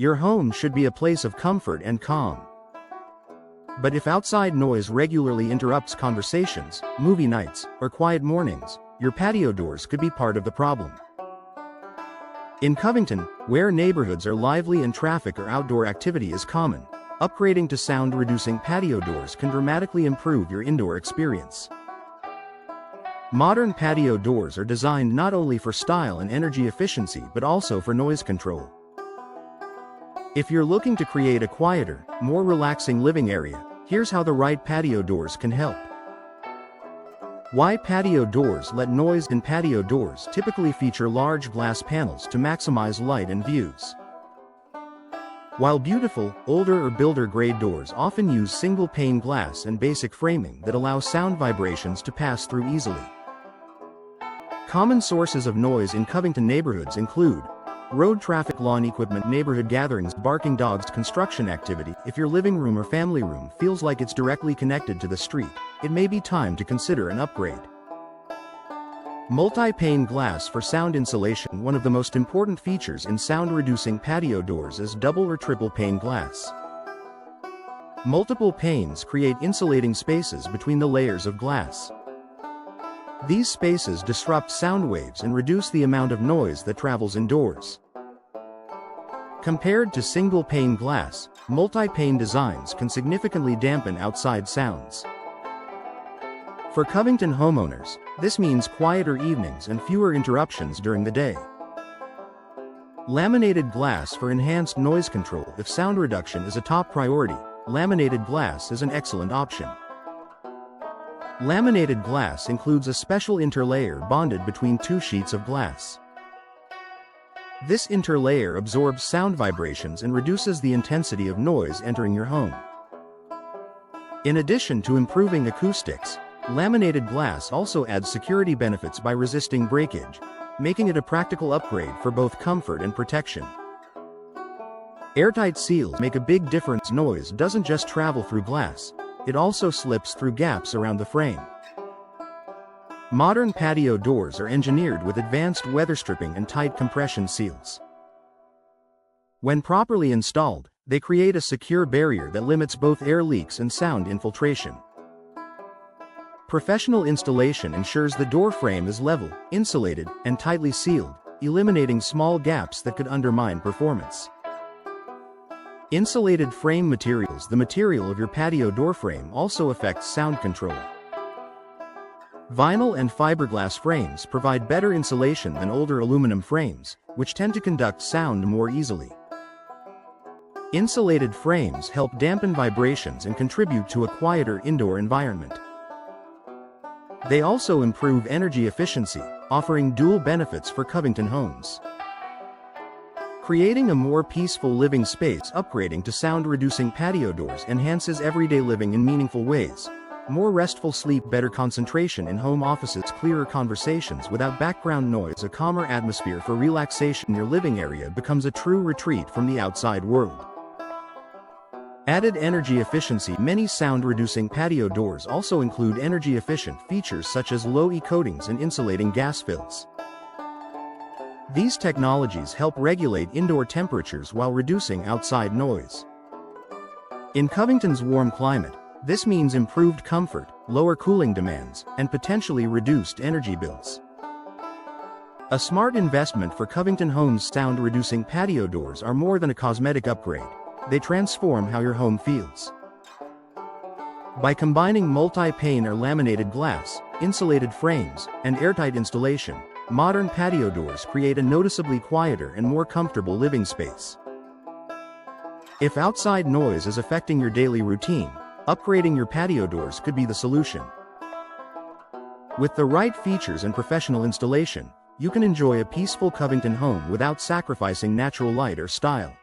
Your home should be a place of comfort and calm. But if outside noise regularly interrupts conversations, movie nights, or quiet mornings, your patio doors could be part of the problem. In Covington, where neighborhoods are lively and traffic or outdoor activity is common, upgrading to sound-reducing patio doors can dramatically improve your indoor experience. Modern patio doors are designed not only for style and energy efficiency but also for noise control. If you're looking to create a quieter, more relaxing living area, here's how the right patio doors can help. Why patio doors let noise in patio doors typically feature large glass panels to maximize light and views. While beautiful, older or builder-grade doors often use single-pane glass and basic framing that allow sound vibrations to pass through easily. Common sources of noise in Covington neighborhoods include road traffic, lawn equipment, neighborhood gatherings, barking dogs, construction activity. If your living room or family room feels like it's directly connected to the street, it may be time to consider an upgrade. Multi-pane glass for sound insulation. One of the most important features in sound-reducing patio doors is double or triple pane glass. Multiple panes create insulating spaces between the layers of glass. These spaces disrupt sound waves and reduce the amount of noise that travels indoors. Compared to single-pane glass, multi-pane designs can significantly dampen outside sounds. For Covington homeowners, this means quieter evenings and fewer interruptions during the day. Laminated glass for enhanced noise control. If sound reduction is a top priority, laminated glass is an excellent option. Laminated glass includes a special interlayer bonded between two sheets of glass. This interlayer absorbs sound vibrations and reduces the intensity of noise entering your home. In addition to improving acoustics, laminated glass also adds security benefits by resisting breakage, making it a practical upgrade for both comfort and protection. Airtight seals make a big difference. Noise doesn't just travel through glass, it also slips through gaps around the frame. Modern patio doors are engineered with advanced weather stripping and tight compression seals. When properly installed, they create a secure barrier that limits both air leaks and sound infiltration. Professional installation ensures the door frame is level, insulated, and tightly sealed, eliminating small gaps that could undermine performance. Insulated frame materials. The material of your patio door frame also affects sound control. Vinyl and fiberglass frames provide better insulation than older aluminum frames, which tend to conduct sound more easily. Insulated frames help dampen vibrations and contribute to a quieter indoor environment. They also improve energy efficiency, offering dual benefits for Covington homes. Creating a more peaceful living space. Upgrading to sound-reducing patio doors enhances everyday living in meaningful ways. More restful sleep, better concentration in home offices, clearer conversations without background noise, a calmer atmosphere for relaxation. Your living area becomes a true retreat from the outside world. Added energy efficiency. Many sound-reducing patio doors also include energy-efficient features such as low-E coatings and insulating gas fills. These technologies help regulate indoor temperatures while reducing outside noise. In Covington's warm climate, this means improved comfort, lower cooling demands, and potentially reduced energy bills. A smart investment for Covington homes. Sound-reducing patio doors are more than a cosmetic upgrade. They transform how your home feels. By combining multi-pane or laminated glass, insulated frames, and airtight installation, modern patio doors create a noticeably quieter and more comfortable living space. If outside noise is affecting your daily routine, upgrading your patio doors could be the solution. With the right features and professional installation, you can enjoy a peaceful Covington home without sacrificing natural light or style.